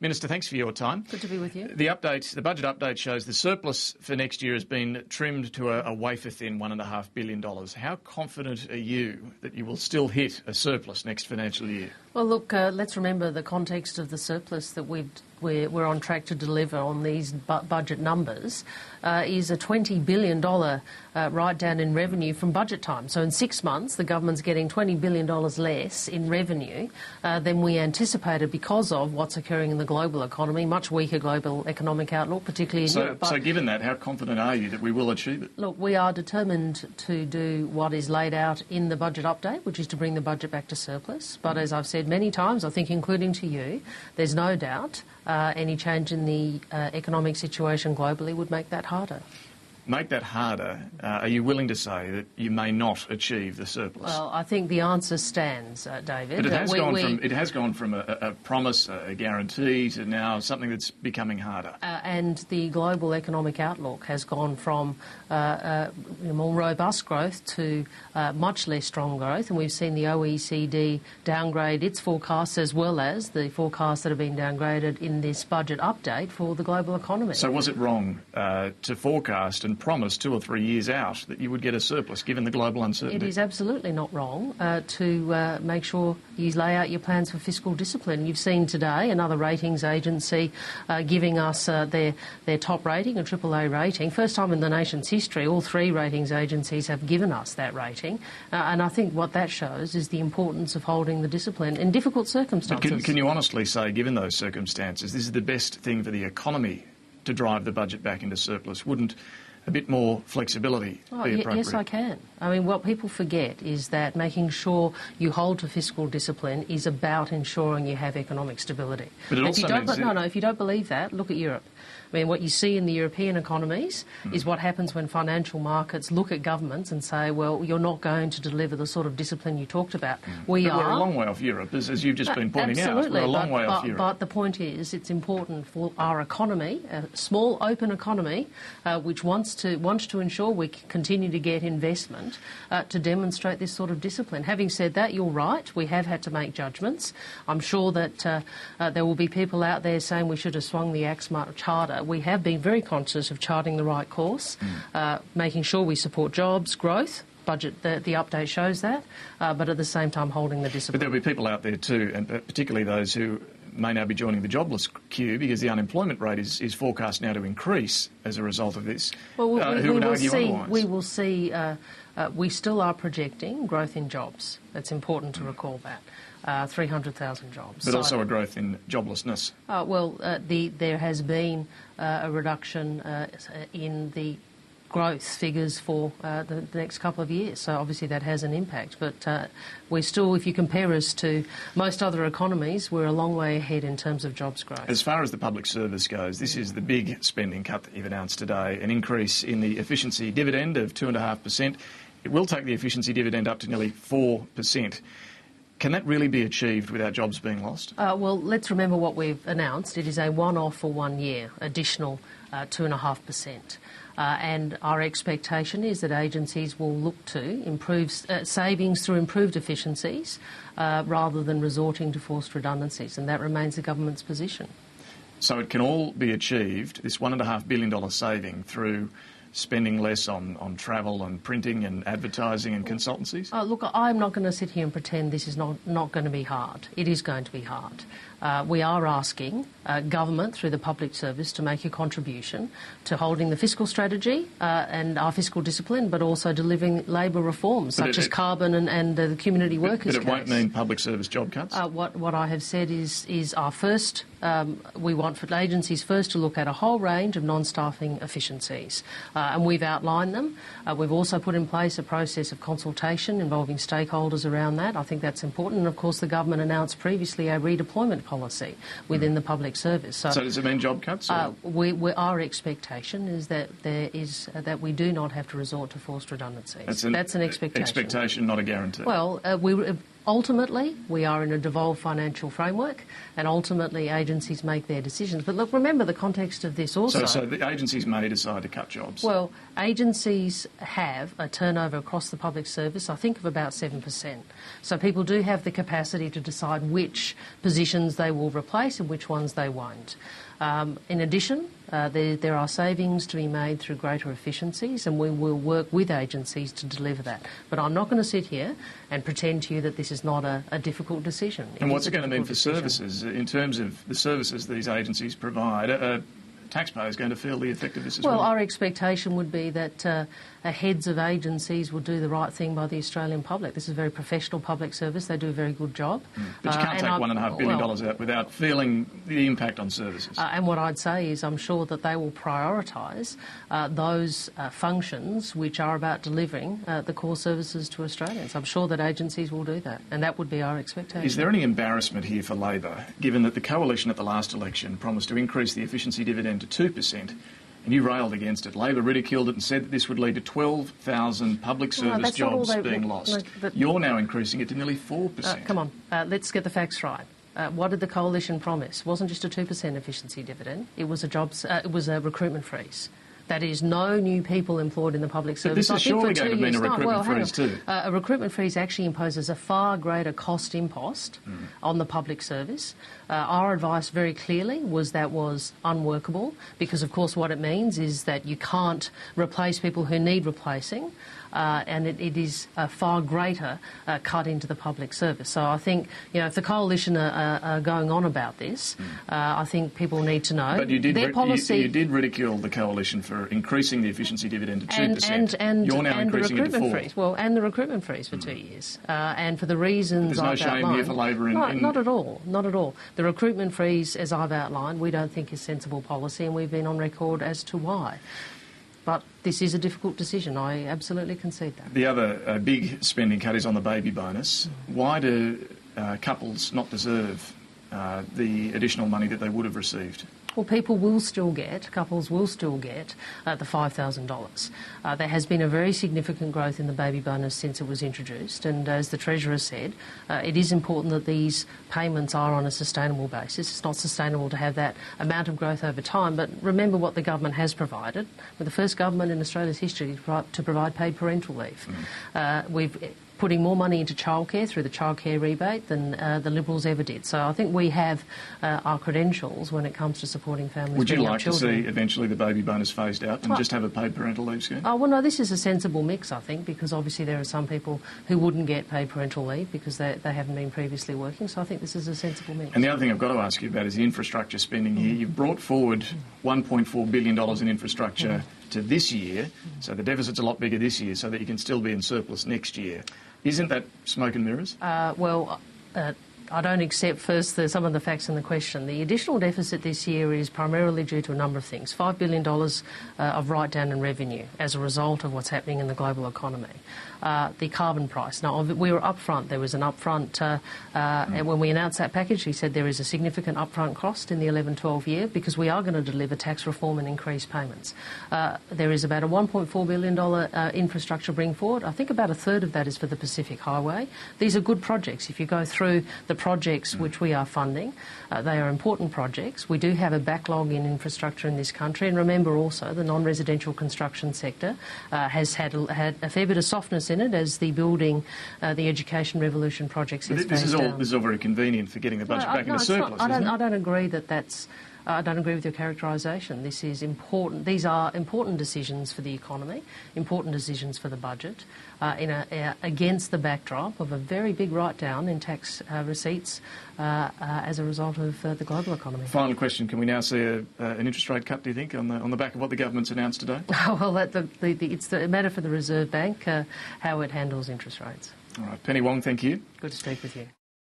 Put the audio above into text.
Minister, thanks for your time. Good to be with you. The budget update shows the surplus for next year has been trimmed to a wafer-thin $1.5 billion. How confident are you that you will still hit a surplus next financial year? Well, look, let's remember the context of the surplus that we're on track to deliver on these budget numbers is a $20 billion write-down in revenue from budget time. So in 6 months, the government's getting $20 billion less in revenue than we anticipated because of what's occurring in the global economy, much weaker global economic outlook, particularly in Europe. So given that, how confident are you that we will achieve it? Look, we are determined to do what is laid out in the budget update, which is to bring the budget back to surplus. But as I've said many times, I think including to you, there's no doubt any change in the economic situation globally would make that harder. Make that harder. Are you willing to say that you may not achieve the surplus? Well, I think the answer stands, David. But it has gone from a promise, a guarantee, to now something that's becoming harder. And the global economic outlook has gone from more robust growth to much less strong growth, and we've seen the OECD downgrade its forecasts as well as the forecasts that have been downgraded in this budget update for the global economy. So was it wrong to forecast and promise 2 or 3 years out that you would get a surplus, given the global uncertainty? It is absolutely not wrong to make sure you lay out your plans for fiscal discipline. You've seen today another ratings agency giving us their top rating, a AAA rating. First time in the nation's history, all 3 ratings agencies have given us that rating. And I think what that shows is the importance of holding the discipline in difficult circumstances. But can you honestly say, given those circumstances, this is the best thing for the economy to drive the budget back into surplus? Wouldn't a bit more flexibility be appropriate? Yes, I can. I mean, what people forget is that making sure you hold to fiscal discipline is about ensuring you have economic stability. But it also means... if you don't believe that, look at Europe. I mean, what you see in the European economies is what happens when financial markets look at governments and say, well, you're not going to deliver the sort of discipline you talked about. We're a long way off Europe, as you've just been pointing out. We're a long way off Europe. But the point is, it's important for our economy, a small, open economy, which wants to ensure we continue to get investment, to demonstrate this sort of discipline. Having said that, you're right, we have had to make judgments. I'm sure that there will be people out there saying we should have swung the axe much harder. We have been very conscious of charting the right course, making sure we support jobs, growth. Budget, the update shows that, but at the same time holding the discipline. But there'll be people out there too, and particularly those who may now be joining the jobless queue because the unemployment rate is forecast now to increase as a result of this. Well, who would argue otherwise? We will see. We still are projecting growth in jobs. It's important to recall that. 300,000 jobs. But also a growth in joblessness. There has been a reduction in the growth figures for the next couple of years. So obviously that has an impact. But we're still, if you compare us to most other economies, we're a long way ahead in terms of jobs growth. As far as the public service goes, this is the big spending cut that you've announced today, an increase in the efficiency dividend of 2.5%. It will take the efficiency dividend up to nearly 4%. Can that really be achieved without jobs being lost? Well, let's remember what we've announced. It is a one-off for 1 year, additional 2.5%. And our expectation is that agencies will look to improve savings through improved efficiencies rather than resorting to forced redundancies, and that remains the government's position. So it can all be achieved, this $1.5 billion saving, through spending less on travel and printing and advertising and consultancies? Look, I'm not going to sit here and pretend this is not going to be hard. It is going to be hard. We are asking government through the public service to make a contribution to holding the fiscal strategy and our fiscal discipline, but also delivering labour reforms such as carbon and the community workers' But it won't mean public service job cuts? What I have said is our first, we want for agencies first to look at a whole range of non-staffing efficiencies, and we've outlined them. We've also put in place a process of consultation involving stakeholders around that. I think that's important. And of course the government announced previously a redeployment policy within the public service. So does it mean job cuts? Our expectation is that we do not have to resort to forced redundancies. That's an expectation. Expectation, not a guarantee. Well, Ultimately, we are in a devolved financial framework, and ultimately agencies make their decisions. But look, remember the context of this also. So the agencies may decide to cut jobs. Well, agencies have a turnover across the public service, I think, of about 7%. So people do have the capacity to decide which positions they will replace and which ones they won't. In addition, there are savings to be made through greater efficiencies, and we will work with agencies to deliver that. But I'm not going to sit here and pretend to you that this is not a difficult decision. And what's it going to mean for services? In terms of the services these agencies provide, taxpayers going to feel the effect of this as well? Well, our expectation would be that heads of agencies will do the right thing by the Australian public. This is a very professional public service. They do a very good job. But you can't take $1.5 billion out without feeling the impact on services. And what I'd say is I'm sure that they will prioritise those functions which are about delivering the core services to Australians. I'm sure that agencies will do that, and that would be our expectation. Is there any embarrassment here for Labor, given that the coalition at the last election promised to increase the efficiency dividend to 2%, and you railed against it? Labor ridiculed it and said that this would lead to 12,000 public service jobs being lost. You're now increasing it to nearly 4%. Come on, let's get the facts right. What did the coalition promise? It wasn't just a 2% efficiency dividend. It was a recruitment freeze. That is, no new people employed in the public service. But this is surely going to mean a recruitment freeze too. A recruitment freeze actually imposes a far greater cost impost on the public service. Our advice very clearly was that was unworkable because, of course, what it means is that you can't replace people who need replacing. And it is a far greater cut into the public service. So I think, if the coalition are going on about this, I think people need to know. But you did ridicule the coalition for increasing the efficiency dividend to 2%. And you're now increasing it to 4%. Freeze. Well, and the recruitment freeze for 2 years. And for the reasons I've outlined. There's no shame here for Labor in... Not at all. Not at all. The recruitment freeze, as I've outlined, we don't think is sensible policy, and we've been on record as to why. But this is a difficult decision. I absolutely concede that. The other big spending cut is on the baby bonus. Why do couples not deserve the additional money that they would have received? Well, couples will still get the $5,000. There has been a very significant growth in the baby bonus since it was introduced, and as the Treasurer said, it is important that these payments are on a sustainable basis. It's not sustainable to have that amount of growth over time, but remember what the government has provided. We're the first government in Australia's history to provide paid parental leave. We've putting more money into childcare through the childcare rebate than the Liberals ever did. So I think we have our credentials when it comes to supporting families. Would you like to see eventually the baby bonus phased out and just have a paid parental leave scheme? Well, no, this is a sensible mix, I think, because obviously there are some people who wouldn't get paid parental leave because they haven't been previously working. So I think this is a sensible mix. And the other thing I've got to ask you about is the infrastructure spending here. You've brought forward $1.4 billion in infrastructure to this year, so the deficit's a lot bigger this year so that you can still be in surplus next year. Isn't that smoke and mirrors? I don't accept first some of the facts in the question. The additional deficit this year is primarily due to a number of things. $5 billion of write-down in revenue as a result of what's happening in the global economy. The carbon price. Now, we were upfront. There was an upfront, and when we announced that package, we said there is a significant upfront cost in the 11-12 year because we are going to deliver tax reform and increased payments. There is about a $1.4 billion infrastructure bring forward. I think about a third of that is for the Pacific Highway. These are good projects. If you go through the projects which we are funding, they are important projects. We do have a backlog in infrastructure in this country, and remember also the non-residential construction sector has had a fair bit of softness in it as the building, the education revolution projects. This is all very convenient for getting the budget back into surplus. I don't agree that that's. I don't agree with your characterisation. This is important. These are important decisions for the economy, important decisions for the budget, against the backdrop of a very big write-down in tax receipts as a result of the global economy. Final question: can we now see an interest rate cut? Do you think on the back of what the government's announced today? Well, it's the matter for the Reserve Bank how it handles interest rates. All right, Penny Wong, thank you. Good to speak with you.